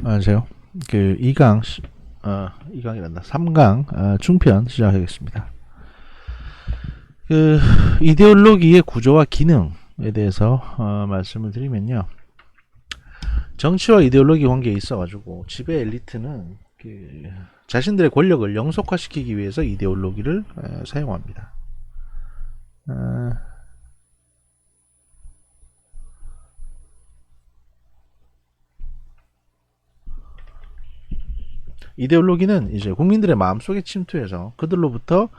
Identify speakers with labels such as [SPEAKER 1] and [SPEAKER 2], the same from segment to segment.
[SPEAKER 1] 안녕하세요. 그 2강 2강이란다. 3강 중편 시작하겠습니다. 그 이데올로기의 구조와 기능에 대해서 말씀을 드리면요. 정치와 이데올로기 관계에 있어가지고 지배 엘리트는 그 자신들의 권력을 영속화시키기 위해서 이데올로기를 사용합니다. 이데올로기는 이제 국민들의 마음속에 침투해서 그들로부터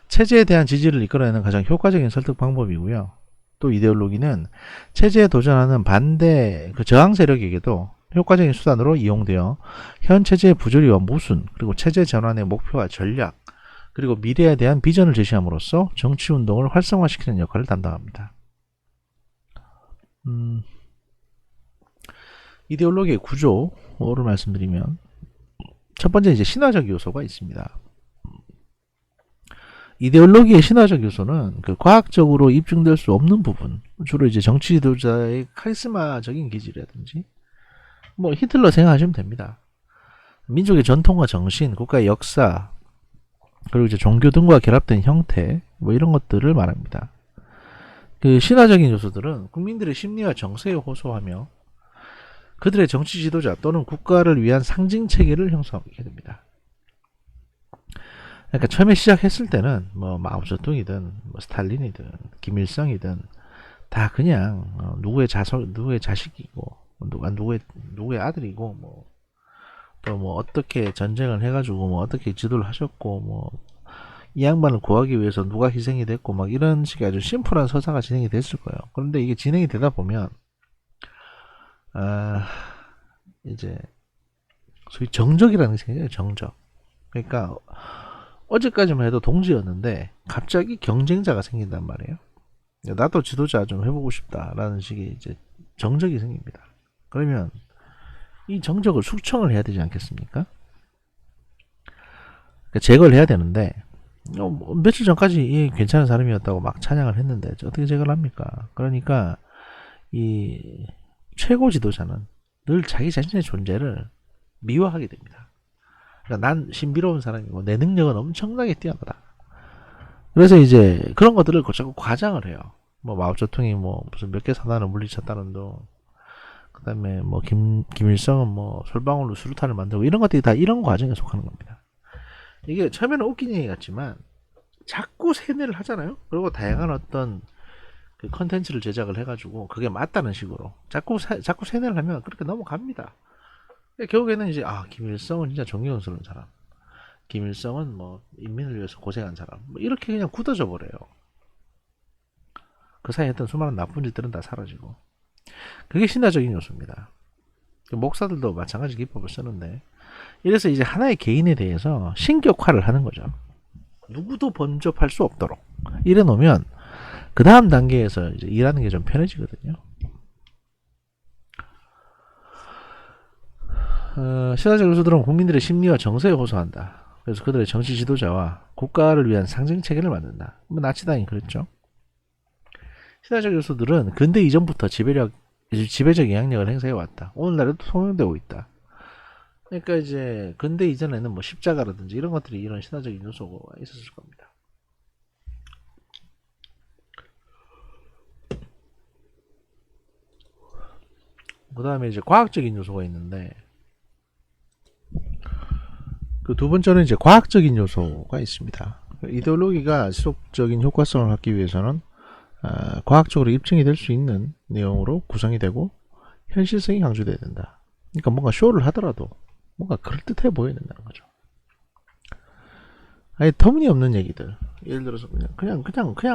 [SPEAKER 1] 체제에 대한 지지를 이끌어내는 가장 효과적인 설득 방법이고요. 또 이데올로기는 체제에 도전하는 반대 저항 세력에게도 효과적인 수단으로 이용되어 현 체제의 부조리와 모순, 그리고 체제 전환의 목표와 전략, 그리고 미래에 대한 비전을 제시함으로써 정치 운동을 활성화시키는 역할을 담당합니다. 이데올로기의 구조를 말씀드리면, 첫 번째 이제 신화적 요소가 있습니다. 이데올로기의 신화적 요소는 그 과학적으로 입증될 수 없는 부분, 주로 이제 정치 지도자의 카리스마적인 기질이라든지, 뭐 히틀러 생각하시면 됩니다. 민족의 전통과 정신, 국가의 역사, 그리고 이제 종교 등과 결합된 형태, 뭐 이런 것들을 말합니다. 그 신화적인 요소들은 국민들의 심리와 정서에 호소하며 그들의 정치 지도자 또는 국가를 위한 상징 체계를 형성하게 됩니다. 그러니까 처음에 시작했을 때는 뭐 마오쩌둥이든 뭐 스탈린이든 김일성이든 다 그냥 누구의 자식이고 누구의 아들이고 뭐 또 뭐 어떻게 전쟁을 해가지고 뭐 어떻게 지도를 하셨고 뭐 이 양반을 구하기 위해서 누가 희생이 됐고 막 이런 식의 아주 심플한 서사가 진행이 됐을 거예요. 그런데 이게 진행이 되다 보면 이제 소위 정적이라는 게 생겨요. 정적. 그러니까 어제까지만 해도 동지였는데 갑자기 경쟁자가 생긴단 말이에요. 나도 지도자 좀 해보고 싶다라는 식의 이제 정적이 생깁니다. 그러면 이 정적을 숙청을 해야 되지 않겠습니까? 그러니까 제거를 해야 되는데 뭐 며칠 전까지 괜찮은 사람이었다고 막 찬양을 했는데 어떻게 제거를 합니까? 그러니까 이 최고 지도자는 늘 자기 자신의 존재를 미화하게 됩니다. 그러니까 난 신비로운 사람이고 내 능력은 엄청나게 뛰어나다. 그래서 이제 그런 것들을 자꾸 과장을 해요. 뭐 마오쩌둥이 뭐 무슨 몇 개 사단을 물리쳤다는 둥, 그다음에 뭐 김일성은 뭐 솔방울로 수류탄을 만들고 이런 것들이 다 이런 과정에 속하는 겁니다. 이게 처음에는 웃긴 얘기 같지만 자꾸 세뇌를 하잖아요. 그리고 다양한 어떤 그 컨텐츠를 제작을 해가지고 그게 맞다는 식으로 자꾸 세뇌를 하면 그렇게 넘어갑니다. 결국에는 이제 김일성은 진짜 존경스러운 사람, 김일성은 뭐 인민을 위해서 고생한 사람, 뭐 이렇게 그냥 굳어져 버려요. 그 사이에 했던 수많은 나쁜 짓들은 다 사라지고. 그게 신화적인 요소입니다. 목사들도 마찬가지 기법을 쓰는데, 이래서 이제 하나의 개인에 대해서 신격화를 하는 거죠. 누구도 범접할 수 없도록 이래 놓으면 그 다음 단계에서 이제 일하는 게 좀 편해지거든요. 신화적 요소들은 국민들의 심리와 정서에 호소한다. 그래서 그들의 정치 지도자와 국가를 위한 상징 체계를 만든다. 뭐 나치당이 그랬죠. 신화적 요소들은 근대 이전부터 지배적 영향력을 행사해 왔다. 오늘날에도 통용되고 있다. 그러니까 이제 근대 이전에는 뭐 십자가라든지 이런 것들이 이런 신화적인 요소가 있었을 겁니다. 그 다음에 이제 과학적인 요소가 있는데, 그 두 번째는 이제 과학적인 요소가 있습니다. 이데올로기가 지속적인 효과성을 갖기 위해서는 과학적으로 입증이 될 수 있는 내용으로 구성이 되고 현실성이 강조돼야 된다. 그러니까 뭔가 쇼를 하더라도 뭔가 그럴듯해 보여야 된다는 거죠. 아예 터무니없는 얘기들, 예를 들어서 그냥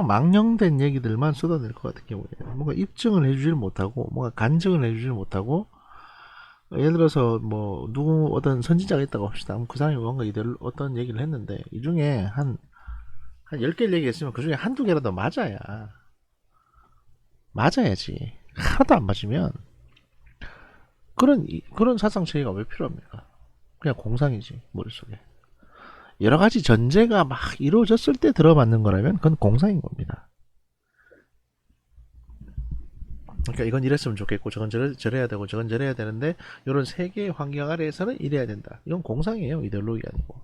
[SPEAKER 1] 망령된 얘기들만 쏟아낼 것 같은 경우에 뭔가 입증을 해주질 못하고 뭔가 간증을 해주질 못하고, 예를 들어서 뭐 누구 어떤 선진자가 있다고 합시다. 그 사람이 뭔가 이들 어떤 얘기를 했는데 이 중에 한 10개를 얘기했으면 그 중에 한두 개라도 맞아야지. 하나도 안 맞으면 그런 사상 체계가 왜 필요합니까? 그냥 공상이지, 머릿속에. 여러 가지 전제가 막 이루어졌을 때 들어맞는 거라면 그건 공상인 겁니다. 그러니까 이건 이랬으면 좋겠고 저건 저래야 되고 저건 저래야 되는데 이런 세 개의 환경 아래에서는 이래야 된다. 이건 공상이에요. 이데올로기 아니고.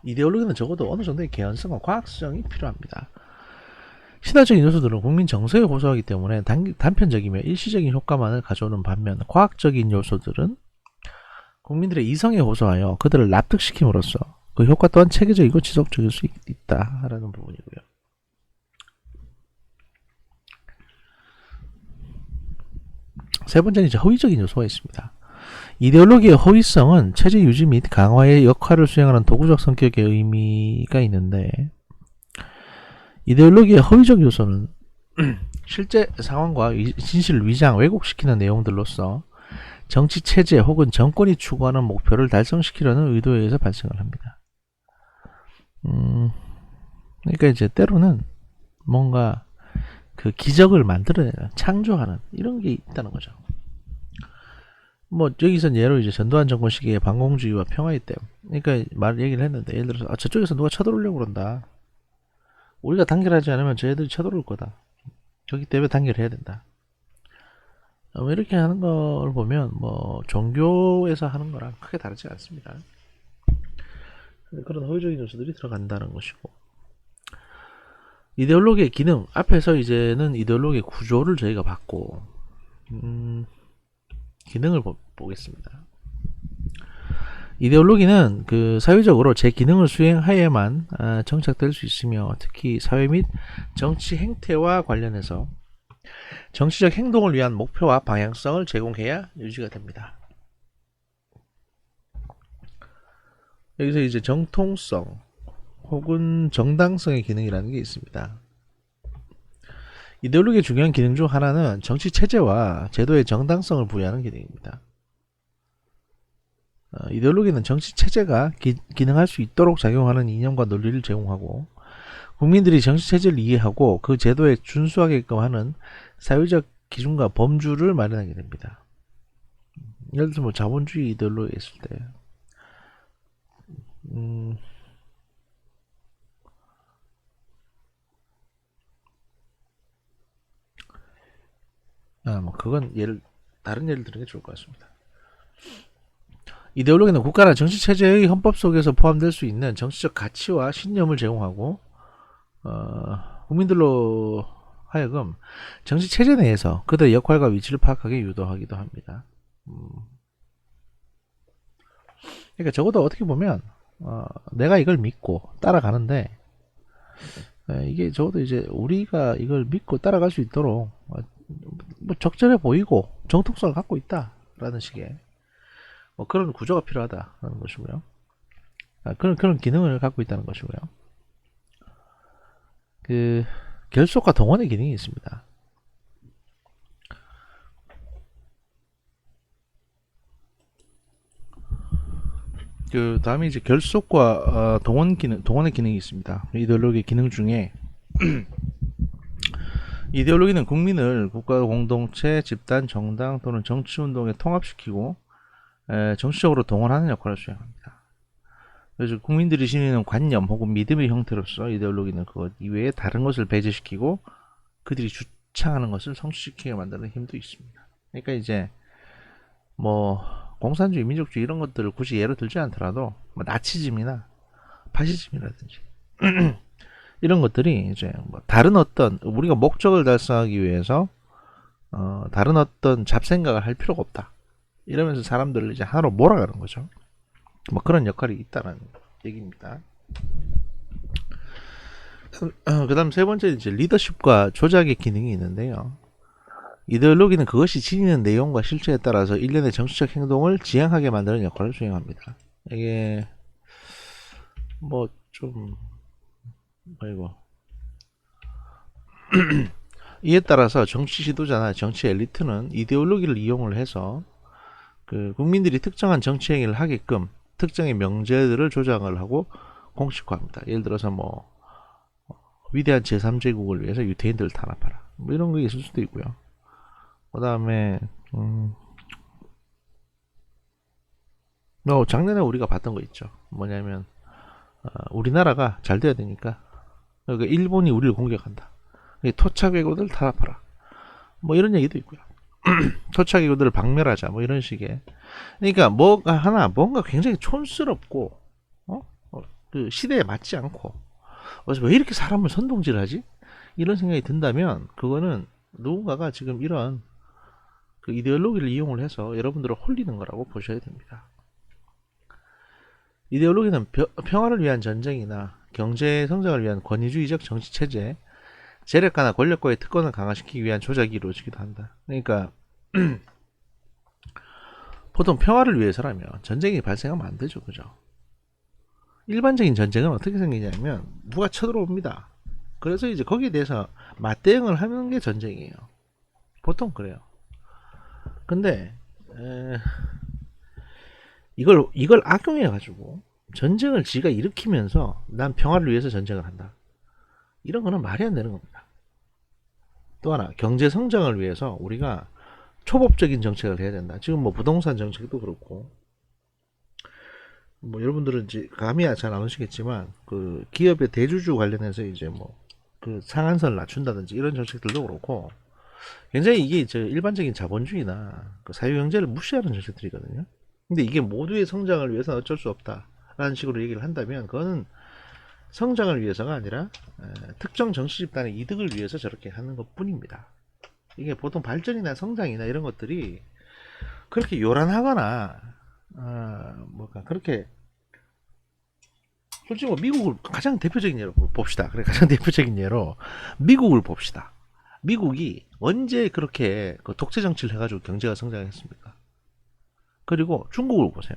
[SPEAKER 1] 이데올로기는 적어도 어느 정도의 개연성과 과학성이 필요합니다. 신화적인 요소들은 국민 정서에 호소하기 때문에 단편적이며 일시적인 효과만을 가져오는 반면 과학적인 요소들은 국민들의 이성에 호소하여 그들을 납득시킴으로써 그 효과 또한 체계적이고 지속적일 수 있다라는 부분이고요. 세 번째는 이제 허위적인 요소가 있습니다. 이데올로기의 허위성은 체제 유지 및 강화의 역할을 수행하는 도구적 성격의 의미가 있는데 이데올로기의 허위적 요소는 실제 상황과 진실을 위장, 왜곡시키는 내용들로서 정치 체제 혹은 정권이 추구하는 목표를 달성시키려는 의도에 의해서 발생을 합니다. 그러니까 이제 때로는 뭔가 그 기적을 만들어내는, 창조하는 이런 게 있다는 거죠. 뭐 여기서 예로 이제 전두환 정권 시기의 반공주의와 평화의 댐, 그러니까 얘기를 했는데 예를 들어서 저쪽에서 누가 쳐들어오려고 그런다. 우리가 단결하지 않으면 저희들이 쳐들어올 거다. 그렇기 때문에 단결해야 된다. 이렇게 하는 걸 보면 뭐 종교에서 하는 거랑 크게 다르지 않습니다. 그런 허위적인 요소들이 들어간다는 것이고, 이데올로기의 기능 앞에서 이제는 이데올로기의 구조를 저희가 봤고 기능을 보겠습니다. 이데올로기는 그 사회적으로 제 기능을 수행하여야만 정착될 수 있으며 특히 사회 및 정치 행태와 관련해서 정치적 행동을 위한 목표와 방향성을 제공해야 유지가 됩니다. 여기서 이제 정통성 혹은 정당성의 기능이라는 게 있습니다. 이데올로기의 중요한 기능 중 하나는 정치 체제와 제도의 정당성을 부여하는 기능입니다. 이데올로기는 정치 체제가 기능할 수 있도록 작용하는 이념과 논리를 제공하고 국민들이 정치 체제를 이해하고 그 제도에 준수하게끔 하는 사회적 기준과 범주를 마련하게 됩니다. 예를 들어 뭐 자본주의 이데올로기 있을 때 뭐 그건 다른 예를 드는 게 좋을 것 같습니다. 이데올로기는 국가나 정치 체제의 헌법 속에서 포함될 수 있는 정치적 가치와 신념을 제공하고 국민들로 하여금 정치 체제 내에서 그들의 역할과 위치를 파악하게 유도하기도 합니다. 그러니까 적어도 어떻게 보면 내가 이걸 믿고 따라가는데 이게 적어도 이제 우리가 이걸 믿고 따라갈 수 있도록 뭐 적절해 보이고 정통성을 갖고 있다라는 식의 뭐 그런 구조가 필요하다는 것이고요. 그런 기능을 갖고 있다는 것이고요. 그 결속과 동원의 기능이 있습니다. 그 다음에 이제 결속과 동원의 기능이 있습니다. 이데올로기 기능 중에 이데올로기는 국민을 국가 공동체, 집단, 정당 또는 정치운동에 통합시키고 정치적으로 동원하는 역할을 수행합니다. 그래서 국민들이 지니는 관념 혹은 믿음의 형태로서 이데올로기는 그것 이외에 다른 것을 배제시키고 그들이 주창하는 것을 성취시키게 만드는 힘도 있습니다. 그러니까 이제 뭐 공산주의, 민족주의 이런 것들을 굳이 예로 들지 않더라도 뭐 나치즘이나 파시즘이라든지 이런 것들이 이제 뭐 다른 어떤 우리가 목적을 달성하기 위해서 다른 어떤 잡생각을 할 필요가 없다. 이러면서 사람들을 이제 하나로 몰아가는 거죠. 뭐 그런 역할이 있다는 얘기입니다. 그 다음 세 번째 이제 리더십과 조작의 기능이 있는데요. 이데올로기는 그것이 지니는 내용과 실체에 따라서 일련의 정치적 행동을 지향하게 만드는 역할을 수행합니다. 이게 뭐 좀 아이고 이에 따라서 정치 지도자나 정치 엘리트는 이데올로기를 이용을 해서 그 국민들이 특정한 정치 행위를 하게끔 특정의 명제들을 조장을 하고 공식화합니다. 예를 들어서 뭐 위대한 제3제국을 위해서 유태인들을 탄압하라 뭐 이런 게 있을 수도 있고요. 그 다음에 작년에 우리가 봤던 거 있죠. 뭐냐면 우리나라가 잘 돼야 되니까 그러니까 일본이 우리를 공격한다. 토착 외국어들 탄압하라. 뭐 이런 얘기도 있고요. 토착 외국어들을 박멸하자. 뭐 이런 식의. 그러니까 뭔가 굉장히 촌스럽고 그 시대에 맞지 않고 왜 이렇게 사람을 선동질하지? 이런 생각이 든다면 그거는 누군가가 지금 이런 그 이데올로기를 이용을 해서 여러분들을 홀리는 거라고 보셔야 됩니다. 이데올로기는 평화를 위한 전쟁이나 경제 성장을 위한 권위주의적 정치 체제, 재력가나 권력과의 특권을 강화시키기 위한 조작이 이루어지기도 한다. 그러니까 보통 평화를 위해서라면 전쟁이 발생하면 안 되죠, 그죠? 일반적인 전쟁은 어떻게 생기냐면 누가 쳐들어옵니다. 그래서 이제 거기에 대해서 맞대응을 하는 게 전쟁이에요. 보통 그래요. 근데 이걸 악용해 가지고 전쟁을 지가 일으키면서 난 평화를 위해서 전쟁을 한다. 이런 거는 말이 안 되는 겁니다. 또 하나 경제 성장을 위해서 우리가 초법적인 정책을 해야 된다. 지금 뭐 부동산 정책도 그렇고 뭐 여러분들은 이제 감이 잘 안 오시겠지만 그 기업의 대주주 관련해서 이제 뭐 그 상한선을 낮춘다든지 이런 정책들도 그렇고 굉장히 이게 저 일반적인 자본주의나 그 사회경제를 무시하는 정책들이거든요. 근데 이게 모두의 성장을 위해서는 어쩔 수 없다라는 식으로 얘기를 한다면 그거는 성장을 위해서가 아니라 특정 정치 집단의 이득을 위해서 저렇게 하는 것 뿐입니다. 이게 보통 발전이나 성장이나 이런 것들이 그렇게 요란하거나 뭐가 그렇게 솔직히 뭐 미국을 가장 대표적인 예로 봅시다. 그래 가장 대표적인 예로 미국을 봅시다. 미국이 언제 그렇게 그 독재 정치를 해가지고 경제가 성장했습니까? 그리고 중국을 보세요.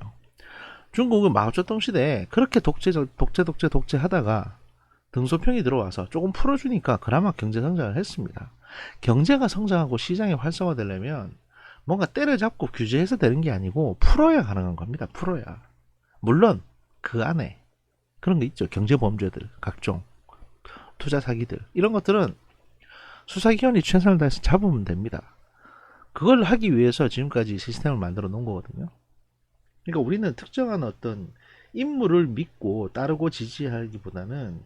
[SPEAKER 1] 중국은 마오쩌둥 시대에 그렇게 독재 하다가 등소평이 들어와서 조금 풀어주니까 그나마 경제 성장을 했습니다. 경제가 성장하고 시장이 활성화되려면 뭔가 때려잡고 규제해서 되는 게 아니고 풀어야 가능한 겁니다. 풀어야. 물론 그 안에 그런 게 있죠. 경제범죄들, 각종 투자 사기들 이런 것들은 수사기관이 최선을 다해서 잡으면 됩니다. 그걸 하기 위해서 지금까지 시스템을 만들어 놓은 거거든요. 그러니까 우리는 특정한 어떤 인물을 믿고 따르고 지지하기보다는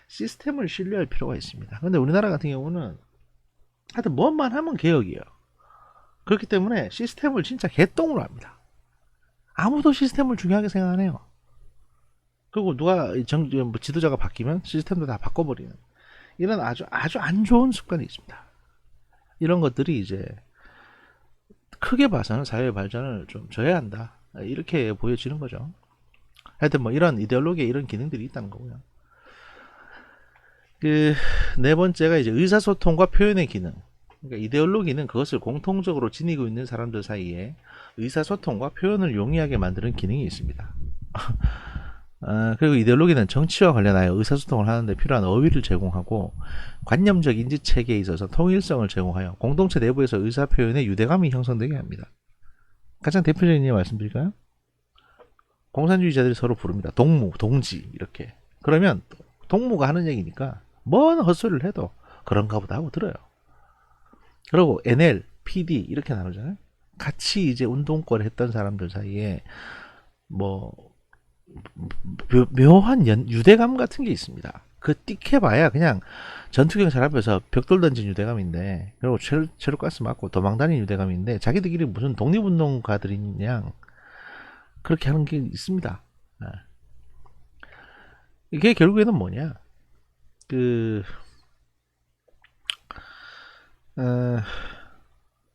[SPEAKER 1] 시스템을 신뢰할 필요가 있습니다. 근데 우리나라 같은 경우는 하여튼 뭔만 하면 개혁이에요. 그렇기 때문에 시스템을 진짜 개똥으로 합니다. 아무도 시스템을 중요하게 생각 안 해요. 그리고 누가 지도자가 바뀌면 시스템도 다 바꿔버리는 이런 아주 안 좋은 습관이 있습니다. 이런 것들이 이제 크게 봐서는 사회 발전을 좀 저해한다. 이렇게 보여지는 거죠. 하여튼 뭐 이런 이데올로기에 이런 기능들이 있다는 거고요. 그 네 번째가 이제 의사소통과 표현의 기능. 그러니까 이데올로기는 그것을 공통적으로 지니고 있는 사람들 사이에 의사소통과 표현을 용이하게 만드는 기능이 있습니다. 그리고 이데올로기는 정치와 관련하여 의사소통을 하는데 필요한 어휘를 제공하고 관념적 인지 체계에 있어서 통일성을 제공하여 공동체 내부에서 의사표현의 유대감이 형성되게 합니다. 가장 대표적인 예 말씀드릴까요? 공산주의자들이 서로 부릅니다. 동무, 동지 이렇게. 그러면 동무가 하는 얘기니까 뭔 헛소리를 해도 그런가 보다 하고 들어요. 그리고 NL, PD 이렇게 나누잖아요. 같이 이제 운동권 했던 사람들 사이에 뭐 묘한 유대감 같은 게 있습니다. 그 띡해봐야 그냥 전투경찰 앞에서 벽돌 던진 유대감인데 그리고 체류가스 맞고 도망다닌 유대감인데 자기들끼리 무슨 독립운동가들이냐 그렇게 하는 게 있습니다. 이게 결국에는 뭐냐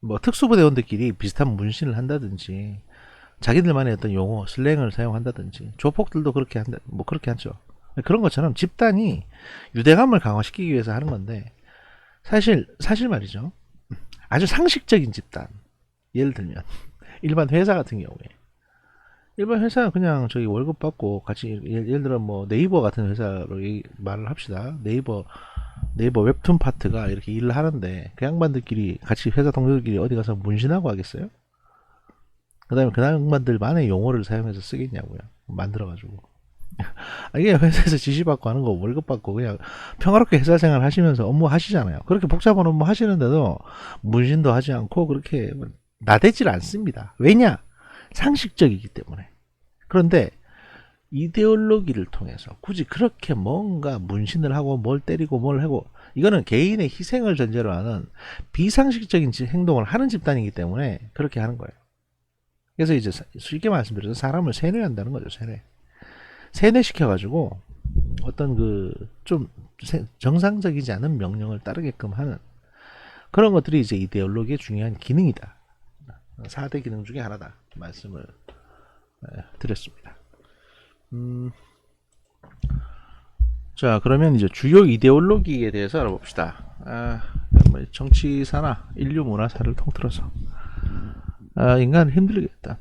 [SPEAKER 1] 뭐 특수부대원들끼리 비슷한 문신을 한다든지 자기들만의 어떤 용어, 슬랭을 사용한다든지 조폭들도 그렇게 한다, 뭐 그렇게 하죠. 그런 것처럼 집단이 유대감을 강화시키기 위해서 하는 건데 사실 말이죠. 아주 상식적인 집단. 예를 들면 일반 회사 같은 경우에 일반 회사는 그냥 저기 월급 받고 같이 예를 들어 뭐 네이버 같은 회사로 말을 합시다. 네이버 웹툰 파트가 이렇게 일을 하는데 그 양반들끼리 같이 회사 동료들끼리 어디 가서 문신하고 하겠어요? 그 다음에 그 양반들만의 용어를 사용해서 쓰겠냐고요. 만들어가지고. 이게 회사에서 지시받고 하는 거 월급 받고 그냥 평화롭게 회사 생활 하시면서 업무 하시잖아요. 그렇게 복잡한 업무 하시는데도 문신도 하지 않고 그렇게 나대질 않습니다. 왜냐? 상식적이기 때문에. 그런데 이데올로기를 통해서 굳이 그렇게 뭔가 문신을 하고 뭘 때리고 뭘 하고, 이거는 개인의 희생을 전제로 하는 비상식적인 행동을 하는 집단이기 때문에 그렇게 하는 거예요. 그래서 이제 쉽게 말씀드려서 사람을 세뇌한다는 거죠. 세뇌시켜가지고 어떤 그 좀 정상적이지 않은 명령을 따르게끔 하는 그런 것들이 이제 이데올로기의 중요한 기능이다. 4대 기능 중에 하나다 말씀을 드렸습니다. 자, 그러면 이제 주요 이데올로기에 대해서 알아봅시다. 정치사나 인류 문화사를 통틀어서 인간을 힘들겠다.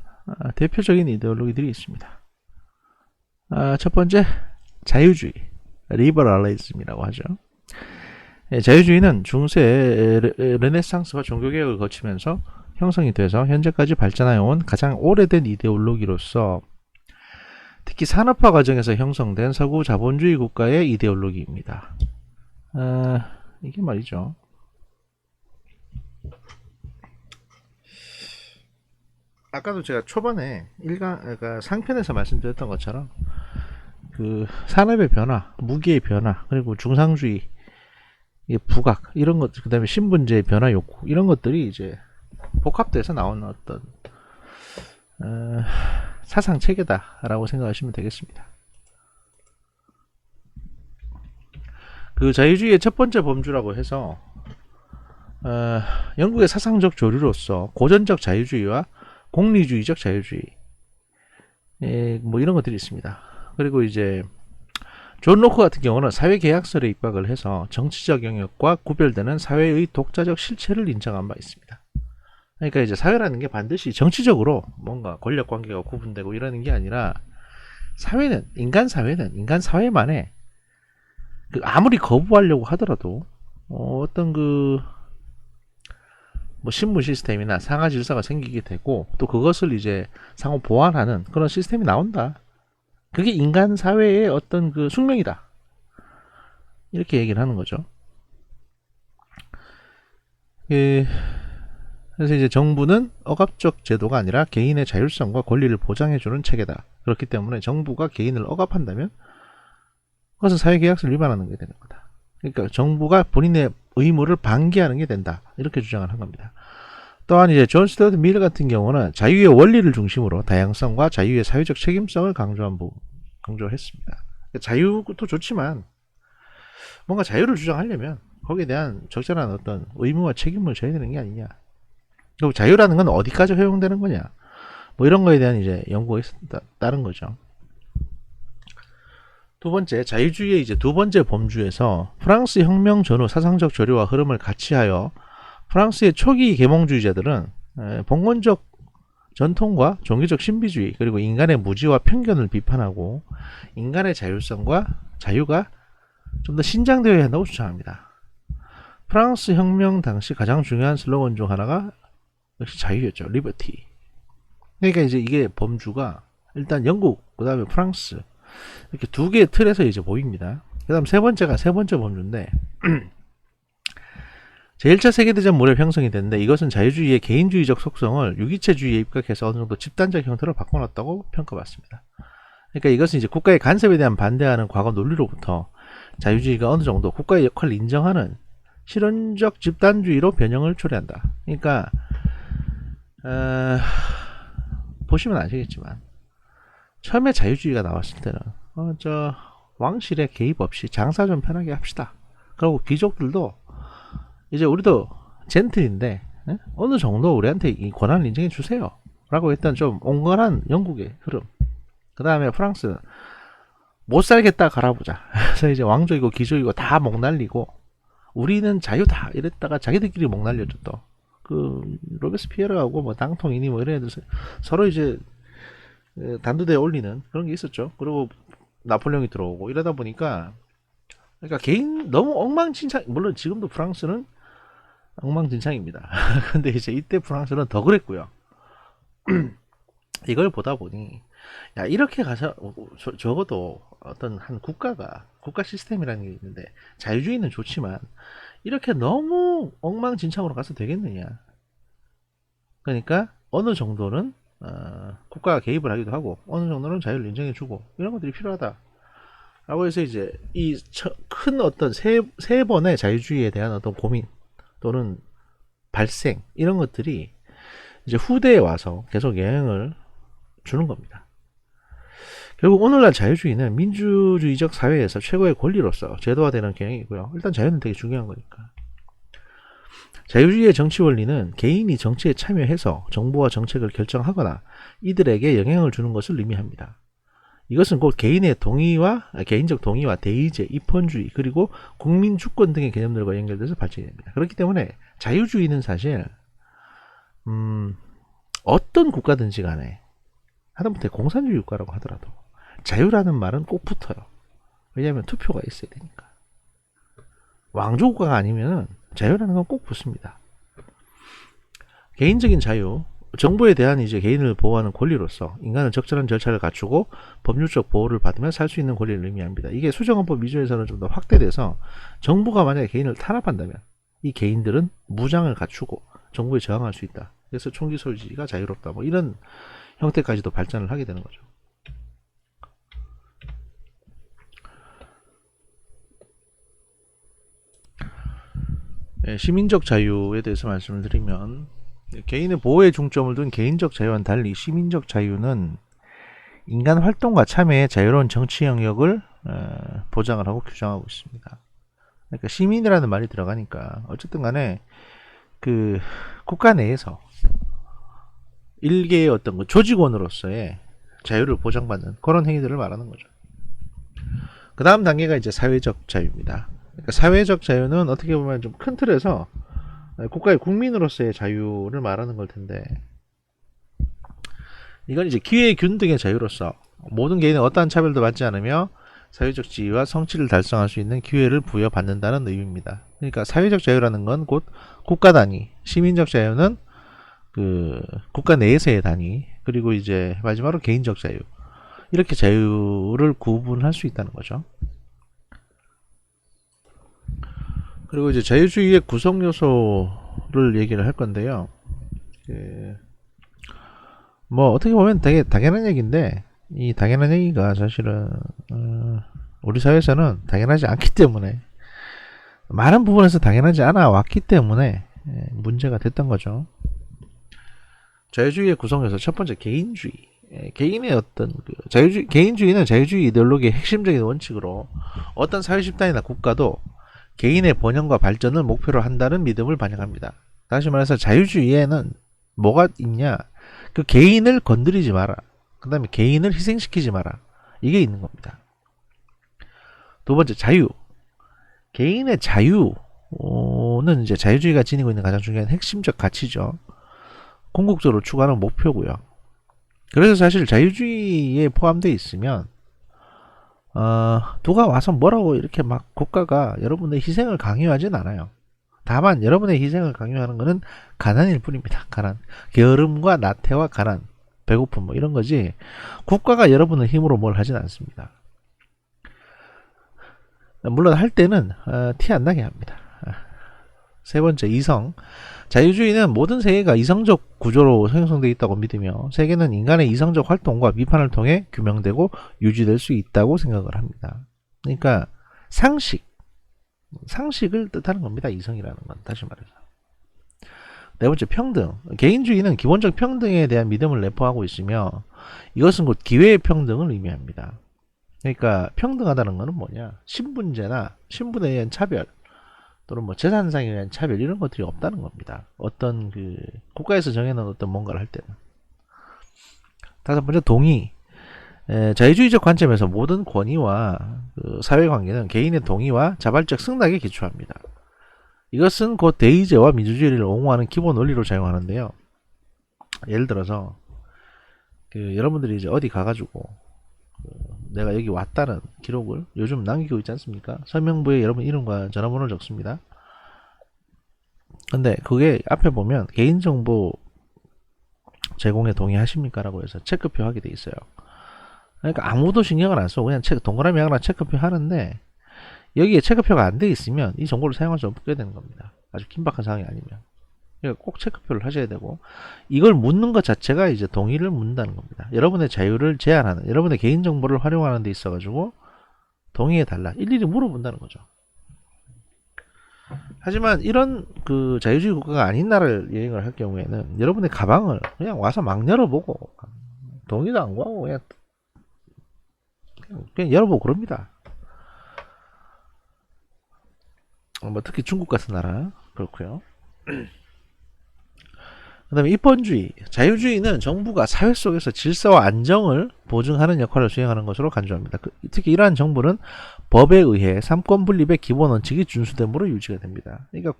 [SPEAKER 1] 대표적인 이데올로기들이 있습니다. 첫 번째, 자유주의, 리버럴리즘이라고 하죠. 자유주의는 중세 르네상스와 종교개혁을 거치면서 형성이 돼서 현재까지 발전하여 온 가장 오래된 이데올로기로서 특히 산업화 과정에서 형성된 서구 자본주의 국가의 이데올로기입니다. 이게 말이죠. 아까도 제가 초반에 그러니까 상편에서 말씀드렸던 것처럼 그 산업의 변화, 무기의 변화, 그리고 중상주의, 부각 이런 것, 그다음에 신분제의 변화 욕구 이런 것들이 이제 복합돼서 나오는 어떤 사상 체계다라고 생각하시면 되겠습니다. 그 자유주의의 첫 번째 범주라고 해서 영국의 사상적 조류로서 고전적 자유주의와 공리주의적 자유주의, 뭐 이런 것들이 있습니다. 그리고 이제 존 로크 같은 경우는 사회계약설에 입각을 해서 정치적 영역과 구별되는 사회의 독자적 실체를 인정한 바 있습니다. 그러니까 이제 사회라는 게 반드시 정치적으로 뭔가 권력 관계가 구분되고 이러는 게 아니라 사회는 인간 사회만의 아무리 거부하려고 하더라도 어떤 뭐 신문 시스템이나 상하 질서가 생기게 되고 또 그것을 이제 상호 보완하는 그런 시스템이 나온다. 그게 인간 사회의 어떤 그 숙명이다. 이렇게 얘기를 하는 거죠. 그래서 이제 정부는 억압적 제도가 아니라 개인의 자율성과 권리를 보장해주는 체계다. 그렇기 때문에 정부가 개인을 억압한다면 그것은 사회계약서를 위반하는 게 되는 거다. 그러니까 정부가 본인의 의무를 방기하는 게 된다. 이렇게 주장을 한 겁니다. 또한 이제 존 스튜어트 밀 같은 경우는 자유의 원리를 중심으로 다양성과 자유의 사회적 책임성을 강조했습니다. 자유도 좋지만 뭔가 자유를 주장하려면 거기에 대한 적절한 어떤 의무와 책임을 져야 되는 게 아니냐. 그리고 자유라는 건 어디까지 허용되는 거냐. 뭐 이런 거에 대한 이제 연구가 있었다는 거죠. 두 번째, 자유주의의 이제 두 번째 범주에서 프랑스 혁명 전후 사상적 조류와 흐름을 같이 하여 프랑스의 초기 계몽주의자들은 봉건적 전통과 종교적 신비주의 그리고 인간의 무지와 편견을 비판하고 인간의 자율성과 자유가 좀 더 신장되어야 한다고 주장합니다. 프랑스 혁명 당시 가장 중요한 슬로건 중 하나가 역시 자유였죠. 리버티. 그러니까 이제 이게 범주가 일단 영국, 그 다음에 프랑스 이렇게 두 개의 틀에서 이제 보입니다. 그 다음 세 번째 범주인데 제1차 세계대전 무렵 형성이 됐는데 이것은 자유주의의 개인주의적 속성을 유기체주의에 입각해서 어느 정도 집단적 형태로 바꿔놨다고 평가받습니다. 그러니까 이것은 이제 국가의 간섭에 대한 반대하는 과거 논리로부터 자유주의가 어느 정도 국가의 역할을 인정하는 실현적 집단주의로 변형을 초래한다. 그러니까 보시면 아시겠지만 처음에 자유주의가 나왔을 때는 왕실의 개입 없이 장사 좀 편하게 합시다. 그리고 귀족들도 이제 우리도 젠틀인데 어느 정도 우리한테 이 권한을 인정해 주세요 라고 했던 좀 온건한 영국의 흐름. 그 다음에 프랑스는 못 살겠다 갈아보자. 그래서 이제 왕족이고 귀족이고 다 목날리고 우리는 자유다 이랬다가 자기들끼리 목날렸죠. 또 그 로베스피에르하고 뭐 당통이니 뭐 이런 애들 서로 이제 단두대에 올리는 그런 게 있었죠. 그리고 나폴레옹이 들어오고 이러다 보니까 그러니까 개인 너무 엉망진창. 물론 지금도 프랑스는 엉망진창입니다. 근데 이제 이때 프랑스는 더 그랬고요. 이걸 보다 보니 야 이렇게 가서 적어도 어떤 한 국가 시스템이라는 게 있는데 자유주의는 좋지만 이렇게 너무 엉망진창으로 가서 되겠느냐. 그러니까 어느 정도는 국가가 개입을 하기도 하고 어느 정도는 자유를 인정해주고 이런 것들이 필요하다. 라고 해서 이제 이 큰 어떤 세 번의 자유주의에 대한 어떤 고민 또는 발생 이런 것들이 이제 후대에 와서 계속 영향을 주는 겁니다. 결국 오늘날 자유주의는 민주주의적 사회에서 최고의 권리로서 제도화되는 경향이고요. 일단 자유는 되게 중요한 거니까. 자유주의의 정치 원리는 개인이 정치에 참여해서 정부와 정책을 결정하거나 이들에게 영향을 주는 것을 의미합니다. 이것은 곧 개인적 동의와 대의제, 입헌주의, 그리고 국민 주권 등의 개념들과 연결돼서 발전이 됩니다. 그렇기 때문에 자유주의는 사실 어떤 국가든지 간에 하다못해 공산주의 국가라고 하더라도 자유라는 말은 꼭 붙어요. 왜냐하면 투표가 있어야 되니까. 왕조 국가가 아니면 자유라는 건 꼭 붙습니다. 개인적인 자유, 정부에 대한 이제 개인을 보호하는 권리로서 인간은 적절한 절차를 갖추고 법률적 보호를 받으며 살 수 있는 권리를 의미합니다. 이게 수정헌법 2조에서는 좀 더 확대돼서 정부가 만약에 개인을 탄압한다면 이 개인들은 무장을 갖추고 정부에 저항할 수 있다. 그래서 총기 소지가 자유롭다. 뭐 이런 형태까지도 발전을 하게 되는 거죠. 시민적 자유에 대해서 말씀을 드리면 개인의 보호에 중점을 둔 개인적 자유와는 달리 시민적 자유는 인간 활동과 참여의 자유로운 정치 영역을 보장을 하고 규정하고 있습니다. 그러니까 시민이라는 말이 들어가니까 어쨌든 간에 그 국가 내에서 일개의 어떤 그 조직원으로서의 자유를 보장받는 그런 행위들을 말하는 거죠. 그 다음 단계가 이제 사회적 자유입니다. 그러니까 사회적 자유는 어떻게 보면 좀 큰 틀에서 국가의 국민으로서의 자유를 말하는 걸 텐데, 이건 이제 기회 균등의 자유로서 모든 개인은 어떠한 차별도 받지 않으며 사회적 지위와 성취를 달성할 수 있는 기회를 부여받는다는 의미입니다. 그러니까 사회적 자유라는 건 곧 국가 단위, 시민적 자유는 그 국가 내에서의 단위, 그리고 이제 마지막으로 개인적 자유, 이렇게 자유를 구분할 수 있다는 거죠. 그리고 이제 자유주의의 구성 요소를 얘기를 할 건데요. 뭐 어떻게 보면 되게 당연한 얘기인데, 이 당연한 얘기가 사실은 우리 사회에서는 당연하지 않기 때문에, 많은 부분에서 당연하지 않아 왔기 때문에 문제가 됐던 거죠. 자유주의의 구성 요소 첫 번째, 개인주의. 개인의 어떤 개인주의는 자유주의 이데올로기의 핵심적인 원칙으로 어떤 사회 집단이나 국가도 개인의 번영과 발전을 목표로 한다는 믿음을 반영합니다. 다시 말해서 자유주의에는 뭐가 있냐? 그 개인을 건드리지 마라. 그 다음에 개인을 희생시키지 마라. 이게 있는 겁니다. 두 번째, 자유. 개인의 자유는 이제 자유주의가 지니고 있는 가장 중요한 핵심적 가치죠. 궁극적으로 추구하는 목표고요. 그래서 사실 자유주의에 포함되어 있으면 누가 와서 뭐라고 이렇게 막 국가가 여러분의 희생을 강요하진 않아요. 다만 여러분의 희생을 강요하는 것은 가난일 뿐입니다. 가난. 게으름과 나태와 가난, 배고픔 뭐 이런 거지, 국가가 여러분의 힘으로 뭘 하진 않습니다. 물론 할 때는 티 안 나게 합니다. 세 번째, 이성. 자유주의는 모든 세계가 이성적 구조로 형성되어 있다고 믿으며 세계는 인간의 이성적 활동과 비판을 통해 규명되고 유지될 수 있다고 생각을 합니다. 그러니까 상식을 뜻하는 겁니다. 이성이라는 건. 다시 말해서. 네 번째, 평등. 개인주의는 기본적 평등에 대한 믿음을 내포하고 있으며 이것은 곧 기회의 평등을 의미합니다. 그러니까 평등하다는 것은 뭐냐? 신분제나 신분에 의한 차별 또는 뭐 재산상에 의한 차별, 이런 것들이 없다는 겁니다. 어떤 그 국가에서 정해놓은 어떤 뭔가를 할 때는. 다섯 번째, 동의. 자유주의적 관점에서 모든 권위와 그 사회관계는 개인의 동의와 자발적 승낙에 기초합니다. 이것은 곧 대의제와 민주주의를 옹호하는 기본 원리로 작용하는데요. 예를 들어서 여러분들이 이제 어디 가가지고 내가 여기 왔다는 기록을 요즘 남기고 있지 않습니까? 설명부에 여러분 이름과 전화번호를 적습니다. 근데 그게 앞에 보면 개인정보 제공에 동의하십니까? 라고 해서 체크표 하게 돼 있어요. 그러니까 아무도 신경을 안 써. 그냥 동그라미 하나 체크표 하는데, 여기에 체크표가 안 돼 있으면 이 정보를 사용할 수 없게 되는 겁니다. 아주 긴박한 상황이 아니면. 그러니까 꼭 체크표를 하셔야 되고, 이걸 묻는 것 자체가 이제 동의를 묻는다는 겁니다. 여러분의 자유를 제한하는, 여러분의 개인정보를 활용하는 데 있어가지고 동의해달라, 일일이 물어본다는 거죠. 하지만 이런 그 자유주의 국가가 아닌 나라를 여행을 할 경우에는 여러분의 가방을 그냥 와서 막 열어보고, 동의도 안 구하고 그냥 열어보고 그럽니다. 뭐 특히 중국 같은 나라 그렇고요. 그 다음에 입헌주의, 자유주의는 정부가 사회 속에서 질서와 안정을 보증하는 역할을 수행하는 것으로 간주합니다. 특히 이러한 정부는 법에 의해 삼권 분립의 기본 원칙이 준수됨으로 유지가 됩니다. 그러니까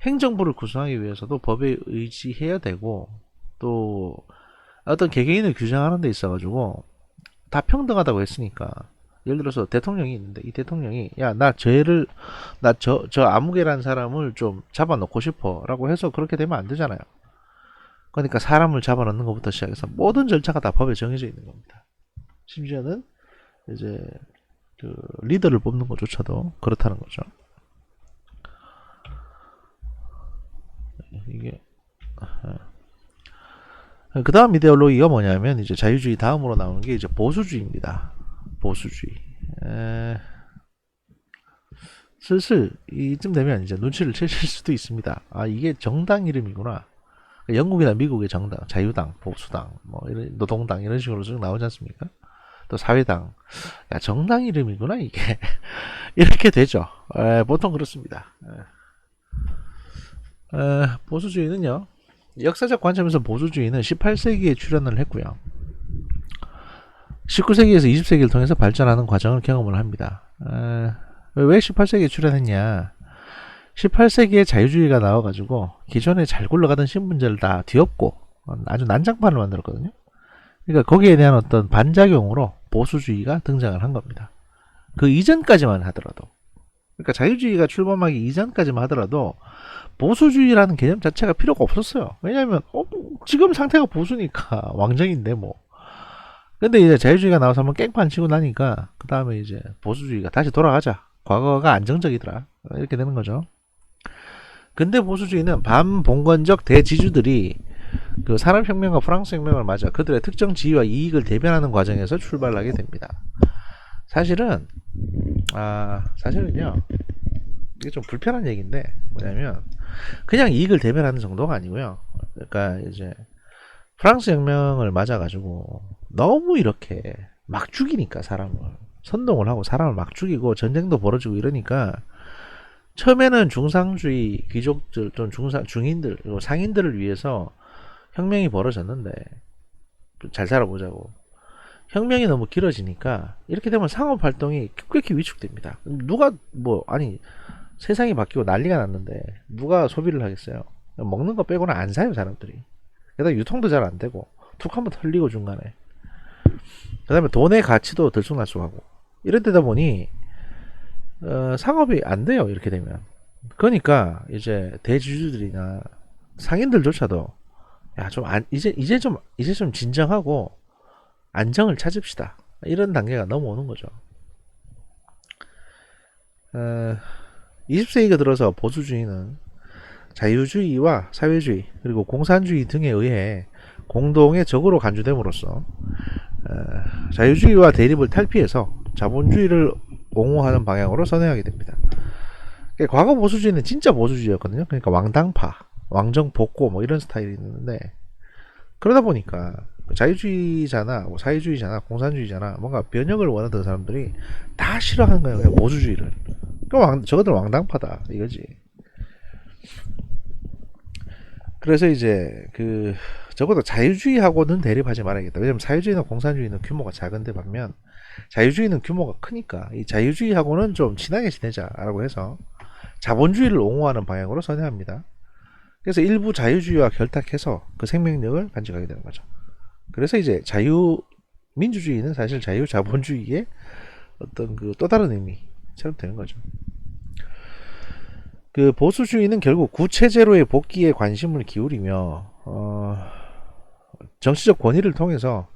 [SPEAKER 1] 행정부를 구성하기 위해서도 법에 의지해야 되고, 또 어떤 개개인을 규정하는 데 있어가지고 다 평등하다고 했으니까, 예를 들어서 대통령이 있는데 이 대통령이 야, 나 저 아무개라는 사람을 좀 잡아놓고 싶어 라고 해서 그렇게 되면 안 되잖아요. 그러니까 사람을 잡아놓는 것부터 시작해서 모든 절차가 다 법에 정해져 있는 겁니다. 심지어는 이제 그 리더를 뽑는 것조차도 그렇다는 거죠. 이게 그 다음 이데올로기가 뭐냐면 이제 자유주의 다음으로 나오는 게 이제 보수주의입니다. 보수주의. 슬슬 이쯤 되면 이제 눈치를 채실 수도 있습니다. 아, 이게 정당 이름이구나. 영국이나 미국의 정당, 자유당, 보수당, 뭐 이런 노동당 이런 식으로 쭉 나오지 않습니까? 또 사회당. 야, 정당 이름이구나 이게. 이렇게 되죠. 보통 그렇습니다. 보수주의는요, 역사적 관점에서 보수주의는 18세기에 출현을 했고요. 19세기에서 20세기를 통해서 발전하는 과정을 경험을 합니다. 왜 18세기에 출현했냐? 18세기에 자유주의가 나와가지고 기존에 잘 굴러가던 신분제를 다 뒤엎고 아주 난장판을 만들었거든요. 그러니까 거기에 대한 어떤 반작용으로 보수주의가 등장을 한 겁니다. 그 이전까지만 하더라도, 그러니까 자유주의가 출범하기 이전까지만 하더라도 보수주의라는 개념 자체가 필요가 없었어요. 왜냐하면 지금 상태가 보수니까 왕정인데 뭐. 근데 이제 자유주의가 나와서 한번 깽판 치고 나니까 그 다음에 이제 보수주의가 다시 돌아가자, 과거가 안정적이더라, 이렇게 되는 거죠. 근데 보수주의는 반봉건적 대지주들이 그 산업혁명과 프랑스혁명을 맞아 그들의 특정 지위와 이익을 대변하는 과정에서 출발하게 됩니다. 사실은요, 이게 좀 불편한 얘기인데 뭐냐면 그냥 이익을 대변하는 정도가 아니고요. 그러니까 이제 프랑스 혁명을 맞아가지고 너무 이렇게 막 죽이니까, 사람을 선동을 하고 사람을 막 죽이고 전쟁도 벌어지고 이러니까 처음에는 중상주의 귀족들 또는 중인들 그리고 상인들을 위해서 혁명이 벌어졌는데, 잘 살아보자고 혁명이 너무 길어지니까 이렇게 되면 상업활동이 급격히 위축됩니다. 세상이 바뀌고 난리가 났는데 누가 소비를 하겠어요? 먹는 거 빼고는 안 사요, 사람들이. 게다가 유통도 잘 안 되고 툭 한번 털리고 중간에, 그 다음에 돈의 가치도 들쑥날쑥하고 이랬다 보니 상업이 안 돼요, 이렇게 되면. 그러니까 이제 대주주들이나 상인들조차도 이제 좀 진정하고 안정을 찾읍시다, 이런 단계가 넘어오는 거죠. 20세기가 들어서 보수주의는 자유주의와 사회주의 그리고 공산주의 등에 의해 공동의 적으로 간주됨으로써 자유주의와 대립을 탈피해서 자본주의를 옹호하는 방향으로 선회하게 됩니다. 그러니까 과거 보수주의는 진짜 보수주의였거든요. 그러니까 왕당파, 왕정복고 뭐 이런 스타일이 있는데, 그러다 보니까 자유주의자나 사회주의자나 공산주의자나 뭔가 변혁을 원하던 사람들이 다 싫어하는 거예요, 그냥 보수주의를. 그럼 저거들 왕당파다 이거지. 그래서 이제 적어도 자유주의하고는 대립하지 말아야겠다. 왜냐면 사회주의나 공산주의는 규모가 작은데 반면 자유주의는 규모가 크니까 이 자유주의하고는 좀 친하게 지내자라고 해서 자본주의를 옹호하는 방향으로 선회합니다. 그래서 일부 자유주의와 결탁해서 그 생명력을 간직하게 되는 거죠. 그래서 이제 자유민주주의는 사실 자유자본주의의 어떤 또 다른 의미처럼 되는 거죠. 보수주의는 결국 구체제로의 복귀에 관심을 기울이며 정치적 권위를 통해서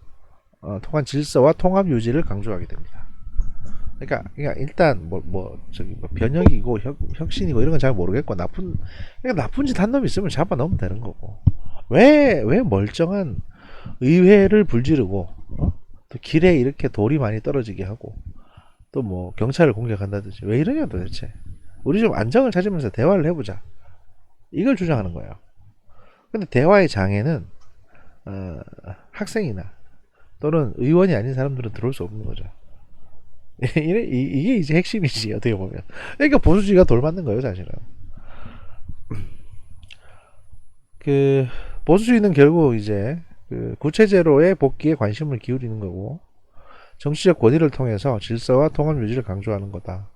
[SPEAKER 1] 통한 질서와 통합 유지를 강조하게 됩니다. 그러니까 일단 저기 뭐 변혁이고 혁신이고 이런 건 잘 모르겠고 그러니까 나쁜 짓 한 놈 있으면 잡아 넣으면 되는 거고. 왜 멀쩡한 의회를 불지르고 또 길에 이렇게 돌이 많이 떨어지게 하고 또 뭐 경찰을 공격한다든지 왜 이러냐 도대체. 우리 좀 안정을 찾으면서 대화를 해보자. 이걸 주장하는 거예요. 근데 대화의 장에는 학생이나 또는 의원이 아닌 사람들은 들어올 수 없는 거죠. 이게 이제 핵심이지 어떻게 보면. 그러니까 보수주의가 돌맞는 거예요 사실은. 그 보수주의는 결국 이제 그 구체제로의 복귀에 관심을 기울이는 거고 정치적 권위를 통해서 질서와 통합 유지를 강조하는 거다.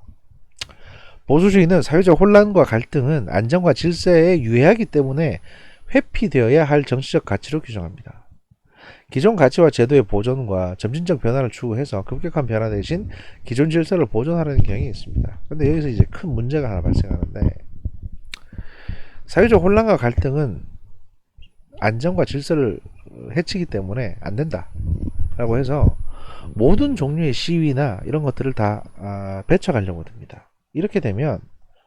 [SPEAKER 1] 보수주의는 사회적 혼란과 갈등은 안정과 질서에 유해하기 때문에 회피되어야 할 정치적 가치로 규정합니다. 기존 가치와 제도의 보존과 점진적 변화를 추구해서 급격한 변화 대신 기존 질서를 보존하려는 경향이 있습니다. 근데 여기서 이제 큰 문제가 하나 발생하는데, 사회적 혼란과 갈등은 안정과 질서를 해치기 때문에 안 된다 라고 해서 모든 종류의 시위나 이런 것들을 다 배척하려고 듭니다. 이렇게 되면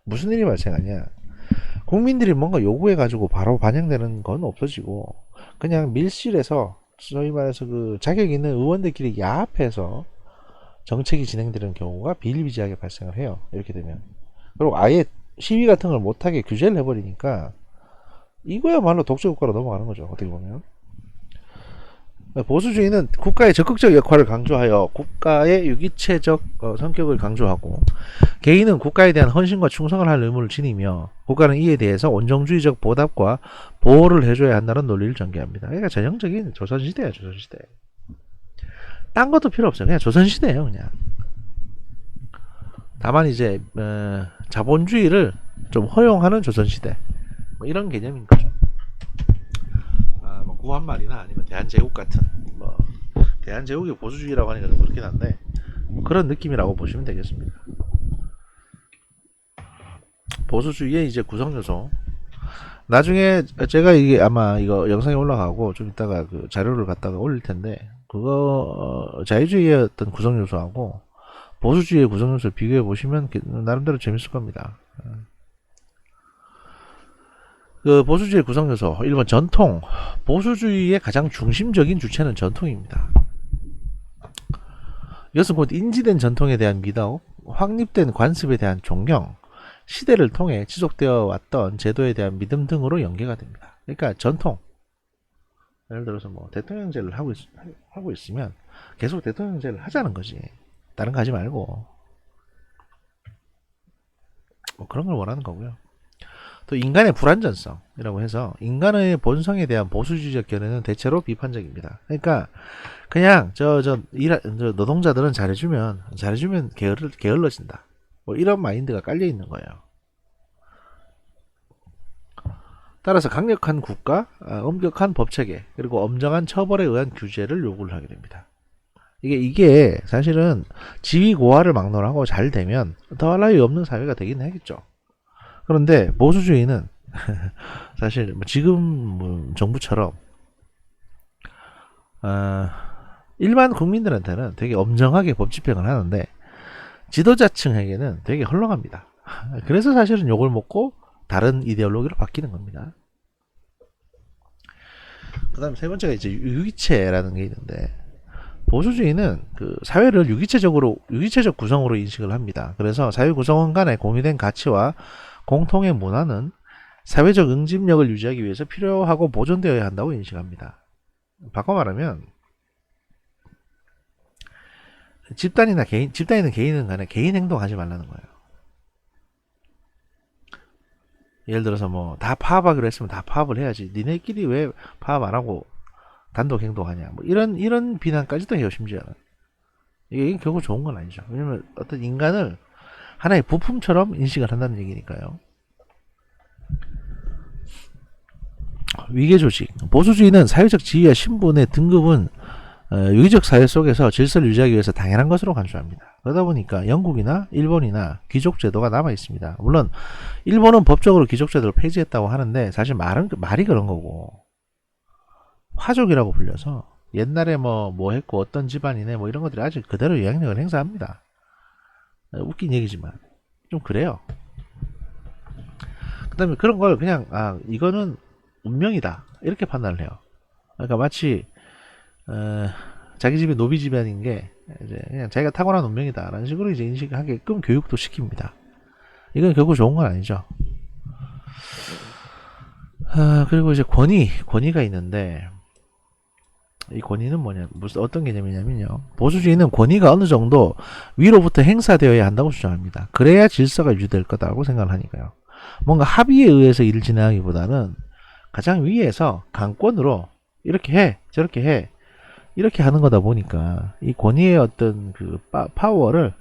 [SPEAKER 1] 무슨 일이 발생하냐, 국민들이 뭔가 요구해 가지고 바로 반영되는 건 없어지고 그냥 밀실에서 소위 말해서 그 자격 있는 의원들끼리 야합해서 정책이 진행되는 경우가 비일비재하게 발생을 해요. 이렇게 되면. 그리고 아예 시위 같은 걸 못하게 규제를 해버리니까 이거야말로 독재국가로 넘어가는 거죠. 어떻게 보면. 보수주의는 국가의 적극적 역할을 강조하여 국가의 유기체적 성격을 강조하고, 개인은 국가에 대한 헌신과 충성을 할 의무를 지니며 국가는 이에 대해서 온정주의적 보답과 보호를 해줘야 한다는 논리를 전개합니다. 그러니까 전형적인 조선시대야. 조선시대. 딴 것도 필요 없어요. 그냥 조선시대예요. 그냥. 다만 이제 자본주의를 좀 허용하는 조선시대, 뭐 이런 개념인 거죠. 뭐 구한말이나 아니면 대한제국 같은, 뭐 대한제국이 보수주의라고 하니까 좀 그렇긴 한데 그런 느낌이라고 보시면 되겠습니다. 보수주의의 이제 구성요소, 나중에 제가 이게 아마 이거 영상이 올라가고 좀 이따가 그 자료를 갖다가 올릴 텐데, 그거 자유주의의 어떤 구성요소하고 보수주의의 구성요소를 비교해 보시면 나름대로 재밌을 겁니다. 그 보수주의 구성요소 1번 전통. 보수주의의 가장 중심적인 주체는 전통입니다. 이것은 곧 인지된 전통에 대한 미덕, 확립된 관습에 대한 존경, 시대를 통해 지속되어 왔던 제도에 대한 믿음 등으로 연계가 됩니다. 그러니까 전통, 예를 들어서 뭐 대통령제를 하고 있으면 계속 대통령제를 하자는 거지. 다른 거 하지 말고. 뭐 그런 걸 원하는 거고요. 또 인간의 불완전성이라고 해서 인간의 본성에 대한 보수주의적 견해는 대체로 비판적입니다. 그러니까 그냥 저 노동자들은 잘해주면 게을러진다. 뭐 이런 마인드가 깔려 있는 거예요. 따라서 강력한 국가, 엄격한 법체계, 그리고 엄정한 처벌에 의한 규제를 요구를 하게 됩니다. 이게 사실은 지위 고하를 막론하고 잘 되면 더할 나위 없는 사회가 되긴 하겠죠. 그런데 보수주의는 사실 지금 정부처럼 일반 국민들한테는 되게 엄정하게 법 집행을 하는데 지도자층에게는 되게 헐렁합니다. 그래서 사실은 욕을 먹고 다른 이데올로기로 바뀌는 겁니다. 그 다음 세 번째가 이제 유기체라는 게 있는데, 보수주의는 그 사회를 유기체적 구성으로 인식을 합니다. 그래서 사회 구성원 간의 공유된 가치와 공통의 문화는 사회적 응집력을 유지하기 위해서 필요하고 보존되어야 한다고 인식합니다. 바꿔 말하면 집단이든 개인은 간에 개인 행동하지 말라는 거예요. 예를 들어서 뭐 다 파업하기로 했으면 다 파업을 해야지. 니네끼리 왜 파업 안 하고 단독 행동하냐. 뭐 이런 비난까지도 해요. 심지어는. 이게 결국 좋은 건 아니죠. 왜냐면 어떤 인간을 하나의 부품처럼 인식을 한다는 얘기니까요. 위계조직. 보수주의는 사회적 지위와 신분의 등급은 유기적 사회 속에서 질서를 유지하기 위해서 당연한 것으로 간주합니다. 그러다 보니까 영국이나 일본이나 귀족제도가 남아 있습니다. 물론 일본은 법적으로 귀족제도를 폐지했다고 하는데 사실 말이 그런 거고, 화족이라고 불려서 옛날에 뭐 했고 어떤 집안이네 뭐 이런 것들이 아직 그대로 영향력을 행사합니다. 웃긴 얘기지만 좀 그래요. 그 다음에 그런 걸 그냥 이거는 운명이다 이렇게 판단을 해요. 그러니까 마치 어, 자기 집이 노비 집안인 게 이제 그냥 자기가 타고난 운명이다 라는 식으로 이제 인식하게끔 교육도 시킵니다. 이건 결국 좋은 건 아니죠. 그리고 이제 권위가 있는데, 이 권위는 뭐냐, 무슨 어떤 개념이냐면요. 보수주의는 권위가 어느 정도 위로부터 행사되어야 한다고 주장합니다. 그래야 질서가 유지될 거다라고 생각을 하니까요. 뭔가 합의에 의해서 일을 진행하기보다는 가장 위에서 강권으로 이렇게 해, 저렇게 해, 이렇게 하는 거다 보니까 이 권위의 어떤 그 파워를,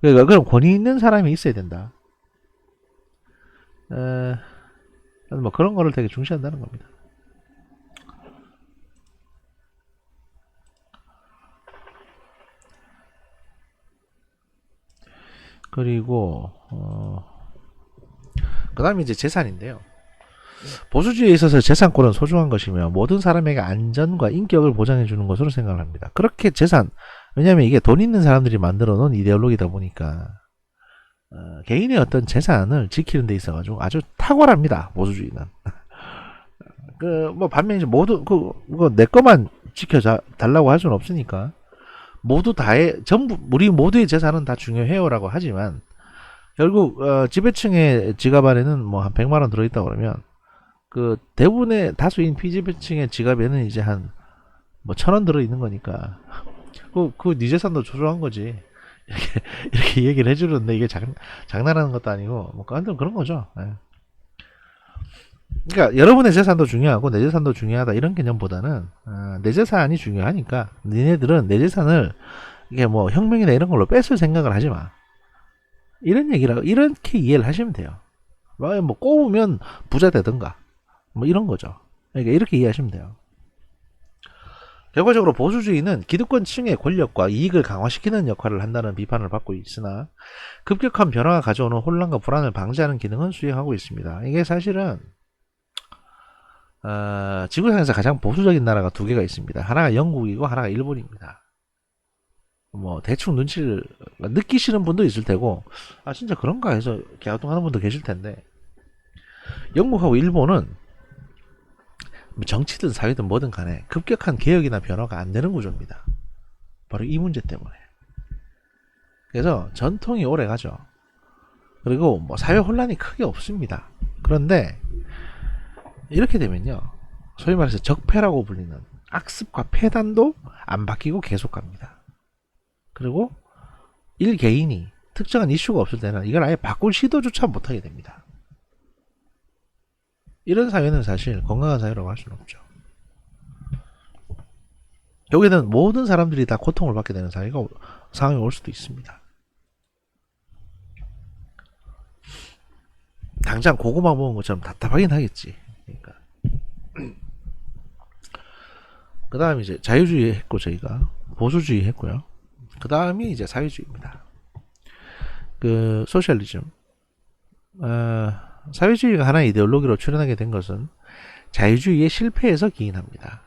[SPEAKER 1] 그러니까 그럼 권위 있는 사람이 있어야 된다. 뭐 그런 거를 되게 중시한다는 겁니다. 그리고 그 다음에 이제 재산인데요. 보수주의에 있어서 재산권은 소중한 것이며 모든 사람에게 안전과 인격을 보장해 주는 것으로 생각을 합니다. 그렇게 왜냐하면 이게 돈 있는 사람들이 만들어 놓은 이데올로기다 보니까 개인의 어떤 재산을 지키는 데 있어가지고 아주 탁월합니다. 보수주의는. 뭐 반면 이제 모두 내 것만 지켜 달라고 할 수는 없으니까 모두 전부 우리 모두의 재산은 다 중요해요라고 하지만 결국 지배층의 지갑 안에는 뭐 한 100만 원 들어있다 그러면 그 대부분의 다수인 피지배층의 지갑에는 이제 한 뭐 1,000원 들어있는 거니까 네 재산도 소중한 거지. 이렇게 얘기를 해주는데 이게 장난하는 것도 아니고 뭐 그런 거죠. 예. 그러니까 여러분의 재산도 중요하고 내 재산도 중요하다 이런 개념보다는 내 재산이 중요하니까 니네들은 내 재산을 이게 뭐 혁명이나 이런 걸로 뺏을 생각을 하지 마. 이런 얘기라고 이렇게 이해를 하시면 돼요. 뭐 꼬우면 부자 되든가 뭐 이런 거죠. 그러니까 이렇게 이해하시면 돼요. 결과적으로 보수주의는 기득권층의 권력과 이익을 강화시키는 역할을 한다는 비판을 받고 있으나 급격한 변화가 가져오는 혼란과 불안을 방지하는 기능은 수행하고 있습니다. 이게 사실은 지구상에서 가장 보수적인 나라가 두 개가 있습니다. 하나가 영국이고 하나가 일본입니다. 뭐 대충 눈치를 느끼시는 분도 있을 테고 진짜 그런가 해서 갸우뚱하는 분도 계실 텐데 영국하고 일본은 정치든 사회든 뭐든 간에 급격한 개혁이나 변화가 안 되는 구조입니다. 바로 이 문제 때문에. 그래서 전통이 오래 가죠. 그리고 뭐 사회 혼란이 크게 없습니다. 그런데 이렇게 되면요, 소위 말해서 적폐라고 불리는 악습과 폐단도 안 바뀌고 계속 갑니다. 그리고 일개인이 특정한 이슈가 없을 때는 이걸 아예 바꿀 시도조차 못하게 됩니다. 이런 사회는 사실 건강한 사회라고 할 수는 없죠. 여기는 모든 사람들이 다 고통을 받게 되는 상황이 올 수도 있습니다. 당장 고구마 먹은 것처럼 답답하긴 하겠지. 그러니까. 그 다음 이제 자유주의 했고 저희가 보수주의 했고요. 그 다음이 이제 사회주의입니다. 소셜리즘. 사회주의가 하나의 이데올로기로 출현하게 된 것은 자유주의의 실패에서 기인합니다.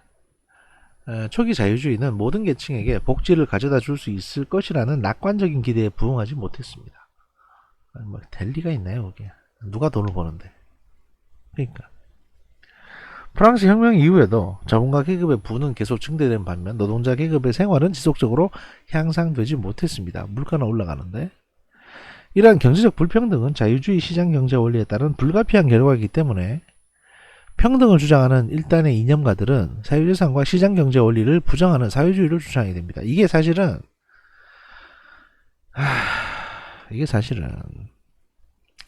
[SPEAKER 1] 초기 자유주의는 모든 계층에게 복지를 가져다 줄 수 있을 것이라는 낙관적인 기대에 부응하지 못했습니다. 뭐 될 리가 있나요, 그게? 누가 돈을 버는데? 그러니까 프랑스 혁명 이후에도 자본가 계급의 부는 계속 증대된 반면 노동자 계급의 생활은 지속적으로 향상되지 못했습니다. 물가는 올라가는데 이러한 경제적 불평등은 자유주의 시장 경제 원리에 따른 불가피한 결과이기 때문에 평등을 주장하는 일단의 이념가들은 사유재산과 시장 경제 원리를 부정하는 사회주의를 주장하게 됩니다. 이게 사실은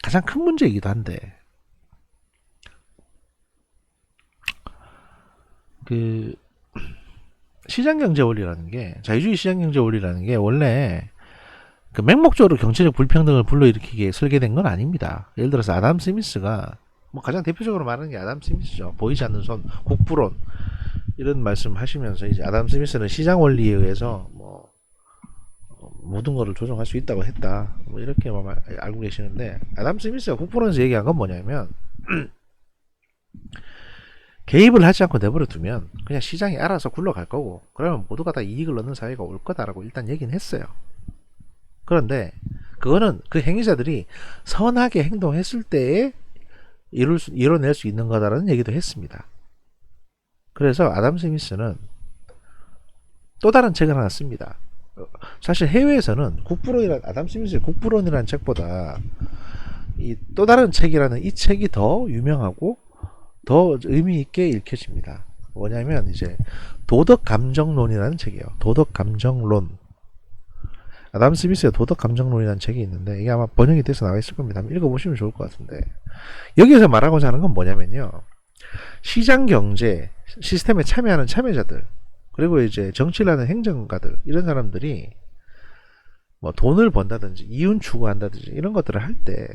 [SPEAKER 1] 가장 큰 문제이기도 한데 시장 경제 원리라는 게 자유주의 시장 경제 원리라는 게 원래 맹목적으로 경제적 불평등을 불러일으키기에 설계된 건 아닙니다. 예를 들어서 아담 스미스가 뭐 가장 대표적으로 말하는 게 아담 스미스죠. 보이지 않는 손, 국부론 이런 말씀 하시면서 이제 아담 스미스는 시장 원리에 의해서 뭐 모든 거를 조정할 수 있다고 했다. 뭐 이렇게 알고 계시는데 아담 스미스가 국부론에서 얘기한 건 뭐냐면 개입을 하지 않고 내버려 두면 그냥 시장이 알아서 굴러갈 거고 그러면 모두가 다 이익을 얻는 사회가 올 거다라고 일단 얘기는 했어요. 그런데 그거는 그 행위자들이 선하게 행동했을 때에 이뤄낼 수 있는 거다라는 얘기도 했습니다. 그래서 아담 스미스는 또 다른 책을 하나 씁니다. 사실 해외에서는 아담 스미스의 국부론이라는 책보다 이 또 다른 책이라는 이 책이 더 유명하고 더 의미 있게 읽혀집니다. 뭐냐면 이제 도덕 감정론이라는 책이에요. 도덕 감정론. 아담 스미스의 도덕 감정론이라는 책이 있는데 이게 아마 번역이 돼서 나와 있을 겁니다. 한번 읽어보시면 좋을 것 같은데 여기에서 말하고자 하는 건 뭐냐면요. 시장 경제 시스템에 참여하는 참여자들 그리고 이제 정치를 하는 행정가들 이런 사람들이 뭐 돈을 번다든지 이윤 추구한다든지 이런 것들을 할 때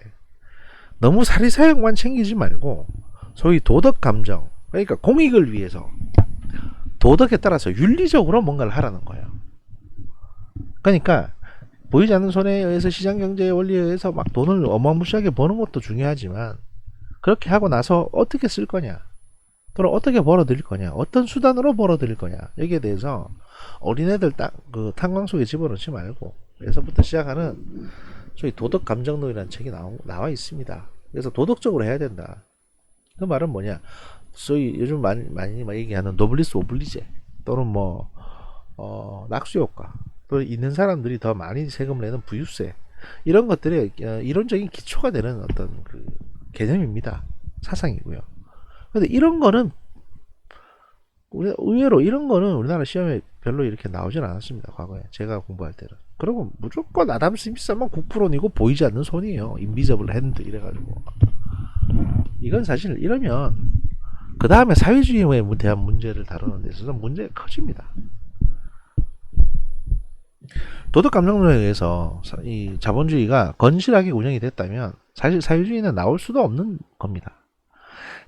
[SPEAKER 1] 너무 사리사욕만 챙기지 말고 소위 도덕 감정 그러니까 공익을 위해서 도덕에 따라서 윤리적으로 뭔가를 하라는 거예요. 그러니까 보이지 않는 손에 의해서 시장 경제의 원리에 의해서 막 돈을 어마무시하게 버는 것도 중요하지만 그렇게 하고 나서 어떻게 쓸 거냐 또는 어떻게 벌어들일 거냐 어떤 수단으로 벌어들일 거냐 여기에 대해서 어린애들 그 탄광 속에 집어넣지 말고 그래서부터 시작하는 소위 도덕 감정론이라는 책이 나와 있습니다. 그래서 도덕적으로 해야 된다. 그 말은 뭐냐 소위 요즘 많이 얘기하는 노블리스 오블리제 또는 뭐 낙수효과 또 있는 사람들이 더 많이 세금을 내는 부유세 이런 것들의 이론적인 기초가 되는 어떤 그 개념입니다. 사상이고요. 근데 이런 거는 의외로 이런 거는 우리나라 시험에 별로 이렇게 나오진 않았습니다. 과거에 제가 공부할 때는. 그리고 무조건 아담 스미스만 국부론이고 보이지 않는 손이에요. 인비저블 핸드 이래가지고 이건 사실 이러면 그 다음에 사회주의에 대한 문제를 다루는 데 있어서 문제가 커집니다. 도덕 감정론에 의해서 이 자본주의가 건실하게 운영이 됐다면 사실 사회주의는 나올 수도 없는 겁니다.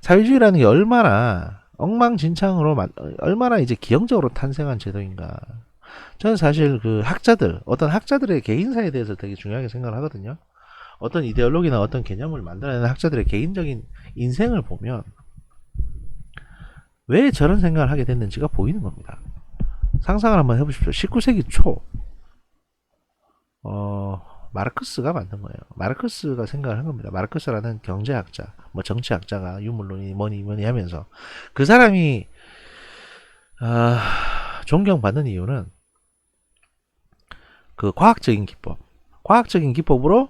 [SPEAKER 1] 사회주의라는 게 얼마나 엉망진창으로 얼마나 이제 기형적으로 탄생한 제도인가. 저는 사실 그 어떤 학자들의 개인사에 대해서 되게 중요하게 생각을 하거든요. 어떤 이데올로기나 어떤 개념을 만들어내는 학자들의 개인적인 인생을 보면 왜 저런 생각을 하게 됐는지가 보이는 겁니다. 상상을 한번 해보십시오. 19세기 초 마르크스가 만든 거예요. 마르크스가 생각을 한 겁니다. 마르크스라는 경제학자, 뭐 정치학자가 유물론이 뭐니 하면서 그 사람이 존경받는 이유는 그 과학적인 기법으로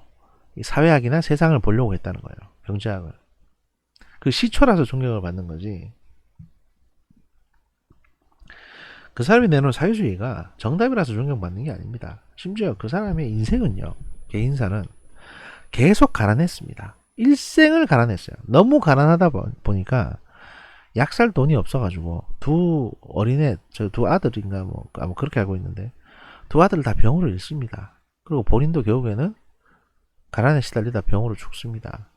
[SPEAKER 1] 사회학이나 세상을 보려고 했다는 거예요. 경제학을. 그 시초라서 존경을 받는 거지. 그 사람이 내놓은 사회주의가 정답이라서 존경받는 게 아닙니다. 심지어 그 사람의 인생은요. 개인사는 계속 가난했습니다. 일생을 가난했어요. 너무 가난하다 보니까 약 살 돈이 없어가지고 두 아들인가 뭐 그렇게 알고 있는데 두 아들을 다 병으로 잃습니다. 그리고 본인도 결국에는 가난에 시달리다 병으로 죽습니다.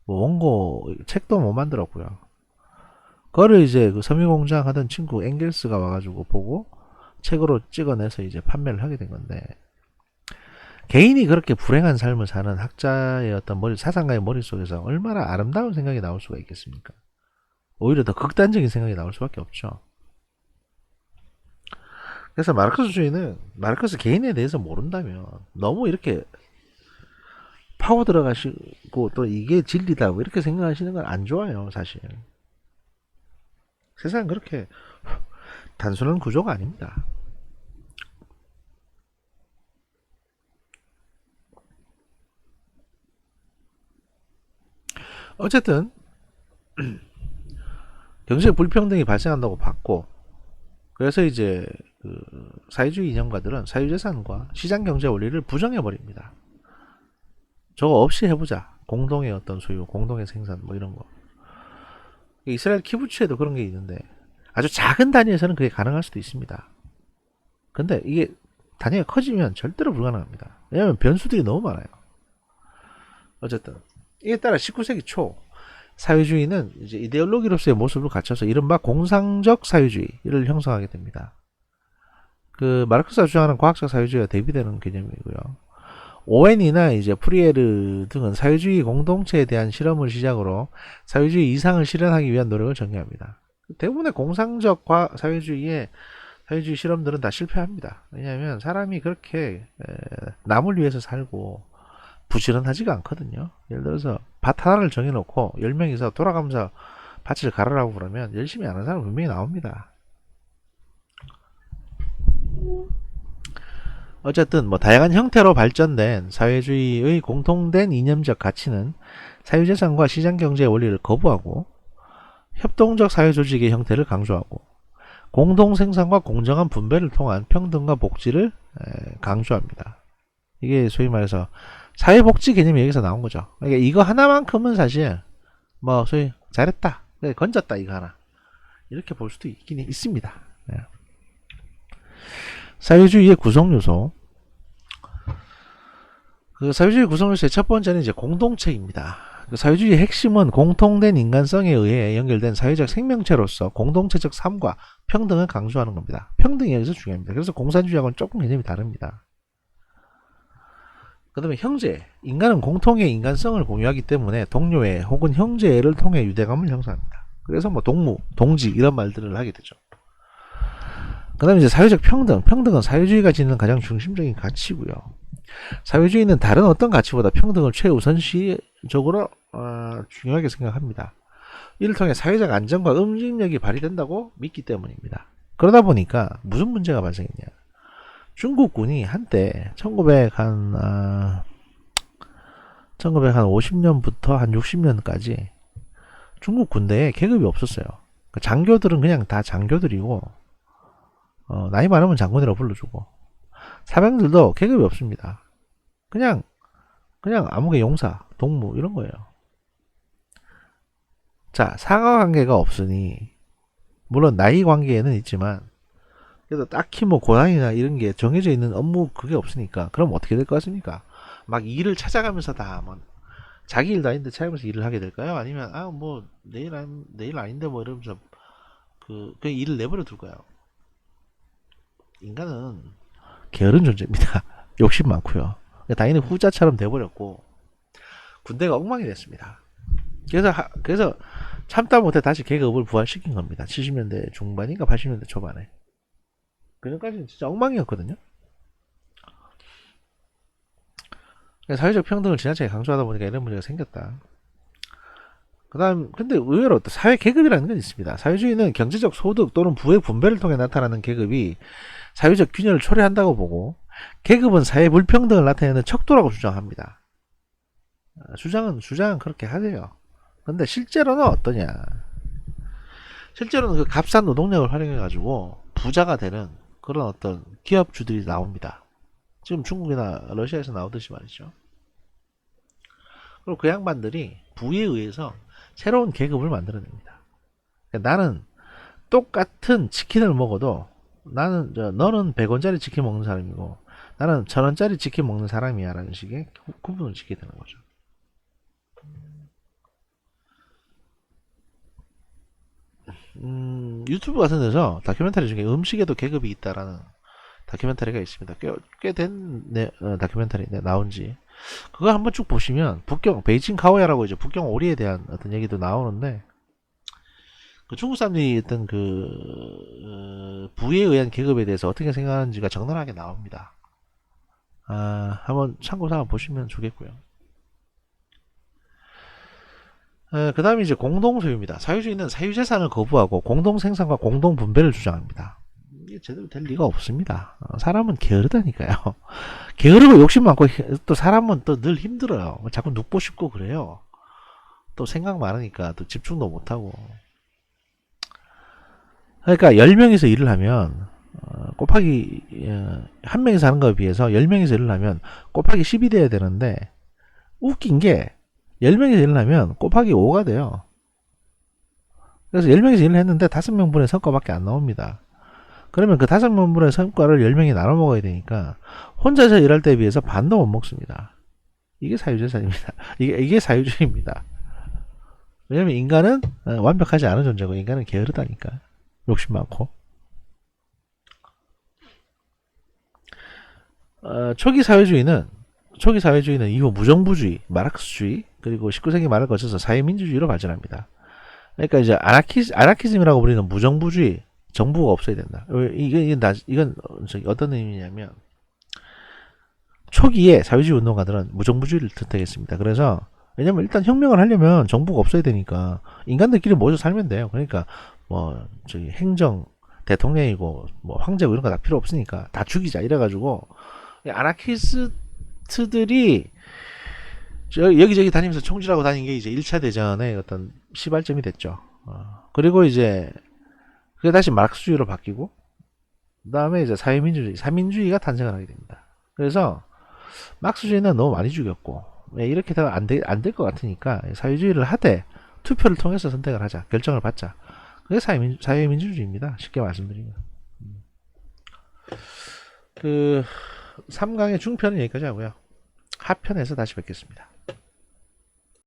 [SPEAKER 1] 뭐 원고 책도 못 만들었고요. 그거를 이제 그 섬유공장 하던 친구 엥겔스가 와가지고 보고 책으로 찍어내서 이제 판매를 하게 된 건데 개인이 그렇게 불행한 삶을 사는 학자의 어떤 사상가의 머릿속에서 얼마나 아름다운 생각이 나올 수가 있겠습니까? 오히려 더 극단적인 생각이 나올 수밖에 없죠. 그래서 마르크스주의는 마르크스 개인에 대해서 모른다면 너무 이렇게 파고 들어가시고 또 이게 진리다 이렇게 생각하시는 건 안 좋아요. 사실 세상은 그렇게 단순한 구조가 아닙니다. 어쨌든 경제 불평등이 발생한다고 봤고 그래서 이제 그 사회주의 이념가들은 사유재산과 시장경제 원리를 부정해버립니다. 저거 없이 해보자. 공동의 어떤 소유, 공동의 생산 뭐 이런 거. 이스라엘 키부츠에도 그런 게 있는데 아주 작은 단위에서는 그게 가능할 수도 있습니다. 근데 이게 단위가 커지면 절대로 불가능합니다. 왜냐하면 변수들이 너무 많아요. 어쨌든 이에 따라 19세기 초 사회주의는 이제 이데올로기로서의 모습을 갖춰서 이른바 공상적 사회주의를 형성하게 됩니다. 그 마르크스가 주장하는 과학적 사회주의와 대비되는 개념이고요. 오웬이나 이제 프리에르 등은 사회주의 공동체에 대한 실험을 시작으로 사회주의 이상을 실현하기 위한 노력을 전개합니다. 대부분의 공상적 사회주의의 사회주의 실험들은 다 실패합니다. 왜냐하면 사람이 그렇게 남을 위해서 살고 부지런하지가 않거든요. 예를 들어서 밭 하나를 정해놓고 10명이서 돌아가면서 밭을 갈으라고 그러면 열심히 하는 사람 분명히 나옵니다. 어쨌든 뭐 다양한 형태로 발전된 사회주의의 공통된 이념적 가치는 사유재산과 시장경제의 원리를 거부하고 협동적 사회조직의 형태를 강조하고 공동생산과 공정한 분배를 통한 평등과 복지를 강조합니다. 이게 소위 말해서 사회복지 개념이 여기서 나온 거죠. 그러니까 이거 하나만큼은 사실 뭐 소위 잘했다, 건졌다 이거 하나 이렇게 볼 수도 있긴 있습니다. 사회주의의 구성요소. 그 사회주의 구성요소의 첫 번째는 이제 공동체입니다. 그 사회주의의 핵심은 공통된 인간성에 의해 연결된 사회적 생명체로서 공동체적 삶과 평등을 강조하는 겁니다. 평등이 여기서 중요합니다. 그래서 공산주의하고는 조금 개념이 다릅니다. 그 다음에 형제. 인간은 공통의 인간성을 공유하기 때문에 동료애 혹은 형제애를 통해 유대감을 형성합니다. 그래서 뭐 동무, 동지 이런 말들을 하게 되죠. 그 다음에 이제 사회적 평등. 평등은 사회주의가 지니는 가장 중심적인 가치고요. 사회주의는 다른 어떤 가치보다 평등을 최우선시적으로 중요하게 생각합니다. 이를 통해 사회적 안정과 응징력이 발휘된다고 믿기 때문입니다. 그러다 보니까 무슨 문제가 발생했냐. 중국군이 한때 1950년부터 한 60년까지 중국 군대에 계급이 없었어요. 장교들은 그냥 다 장교들이고 나이 많으면 장군이라고 불러주고 사병들도 계급이 없습니다. 그냥 아무개 용사, 동무 이런 거예요. 자, 상하 관계가 없으니 물론 나이 관계에는 있지만 그래도 딱히 뭐 고난이나 이런 게 정해져 있는 업무 그게 없으니까 그럼 어떻게 될 것 같습니까? 막 일을 찾아가면서 다 뭐 자기 일도 아닌데 찾아가면서 일을 하게 될까요? 아니면 뭐 내일 아닌데 뭐 이러면서 그냥 일을 내버려 둘까요? 인간은 게으른 존재입니다. 욕심 많고요. 당연히 후자처럼 돼버렸고 군대가 엉망이 됐습니다. 그래서 참다 못해 다시 계급을 부활시킨 겁니다. 70년대 중반인가 80년대 초반에. 그전까지는 진짜 엉망이었거든요. 사회적 평등을 지나치게 강조하다 보니까 이런 문제가 생겼다. 근데 의외로 또 사회 계급이라는 건 있습니다. 사회주의는 경제적 소득 또는 부의 분배를 통해 나타나는 계급이 사회적 균열을 초래한다고 보고 계급은 사회 불평등을 나타내는 척도라고 주장합니다. 주장은 그렇게 하세요. 근데 실제로는 어떠냐. 실제로는 그 값싼 노동력을 활용해 가지고 부자가 되는 그런 어떤 기업주들이 나옵니다. 지금 중국이나 러시아에서 나오듯이 말이죠. 그리고 그 양반들이 부에 의해서 새로운 계급을 만들어냅니다. 그러니까 나는 똑같은 치킨을 먹어도 너는 100원짜리 치킨 먹는 사람이고 나는 1000원짜리 치킨 먹는 사람이야 라는 식의 구분을 짓게 되는 거죠. 유튜브 같은 데서 다큐멘터리 중에 음식에도 계급이 있다라는 다큐멘터리가 있습니다. 꽤 된 다큐멘터리인데 나온지 그거 한번 쭉 보시면 베이징 카오야라고 이제 북경 오리에 대한 어떤 얘기도 나오는데 그 중국 사람들이 어떤 부에 의한 계급에 대해서 어떻게 생각하는지가 적나라하게 나옵니다. 한번 참고삼아 보시면 좋겠고요. 그 다음에 이제 공동소유입니다. 사유주의는 사유재산을 거부하고 공동생산과 공동분배를 주장합니다. 이게 제대로 될 리가 없습니다. 사람은 게으르다니까요. 게으르고 욕심 많고 또 사람은 또 늘 힘들어요. 자꾸 눕고 싶고 그래요. 또 생각 많으니까 또 집중도 못하고. 그러니까 10명이서 일을 하면 곱하기 1명이서 하는 것에 비해서 10명이서 일을 하면 곱하기 10이 돼야 되는데 웃긴 게 10명이서 일을 하면 곱하기 5가 돼요. 그래서 10명이서 일을 했는데 5명분의 성과밖에 안 나옵니다. 그러면 그 5명분의 성과를 10명이 나눠 먹어야 되니까 혼자서 일할 때에 비해서 반도 못 먹습니다. 이게 사유재산입니다. 이게 사유주의입니다. 왜냐면 인간은 완벽하지 않은 존재고 인간은 게으르다니까. 욕심 많고. 초기 사회주의는 이후 무정부주의, 마르크스주의, 그리고 19세기 말을 거쳐서 사회민주주의로 발전합니다. 그러니까 이제 아나키즘이라고 불리는 무정부주의, 정부가 없어야 된다. 이건 어떤 의미냐면 초기에 사회주의 운동가들은 무정부주의를 선택했습니다. 그래서 왜냐면 일단 혁명을 하려면 정부가 없어야 되니까 인간들끼리 모여서 살면 돼요. 그러니까 뭐 저기 행정 대통령이고 뭐 황제고 이런 거 다 필요 없으니까 다 죽이자 이래가지고 아나키스트들이 여기저기 다니면서 총질하고 다닌 게 이제 1차 대전의 어떤 시발점이 됐죠. 그리고 이제 그게 다시 마르크스주의로 바뀌고 그다음에 이제 사회민주주의, 사민주의가 탄생을 하게 됩니다. 그래서 마르크스주의는 너무 많이 죽였고 이렇게 되면 안될 것 같으니까 사회주의를 하되 투표를 통해서 선택을 하자, 결정을 받자. 그게 사회민주주의입니다. 쉽게 말씀드리면. 그 3강의 중편은 여기까지 하고요. 하편에서 다시 뵙겠습니다.